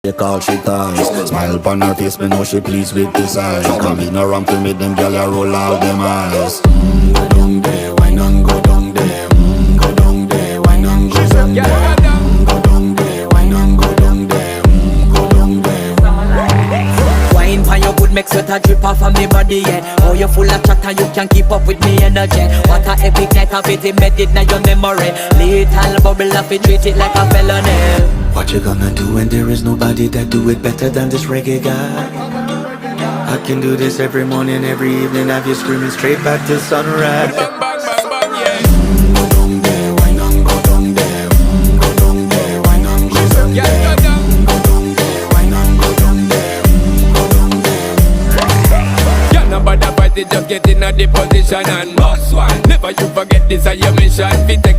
They call she ties. Smile upon her face, me know she pleased with this eyes. Come in around to meet them, girl, you roll out them eyes. Go down there, why not go down there? Go down there, why not go down there? Go down there, why not go down there? Go down there. Wine pan your good, make sweat a drip off of me body, yeah. Oh, you full of chatter, you can keep up with me energy. What a epic night of it, embedded in your memory. Little bubble up, it treat it like a felony. What you gonna do when there is nobody that do it better than this reggae guy? I can do this every morning, every evening, have you screaming straight back to sunrise. Bang, bang, bang, bang, yeah. Go down there, why not go down there? Go down there, why not go down there? Yeah, go down. Go down there, why not go down there? Go down there. Yeah, nobody fight it, just get in a the position and boss one. Never you forget this is your mission. Fi take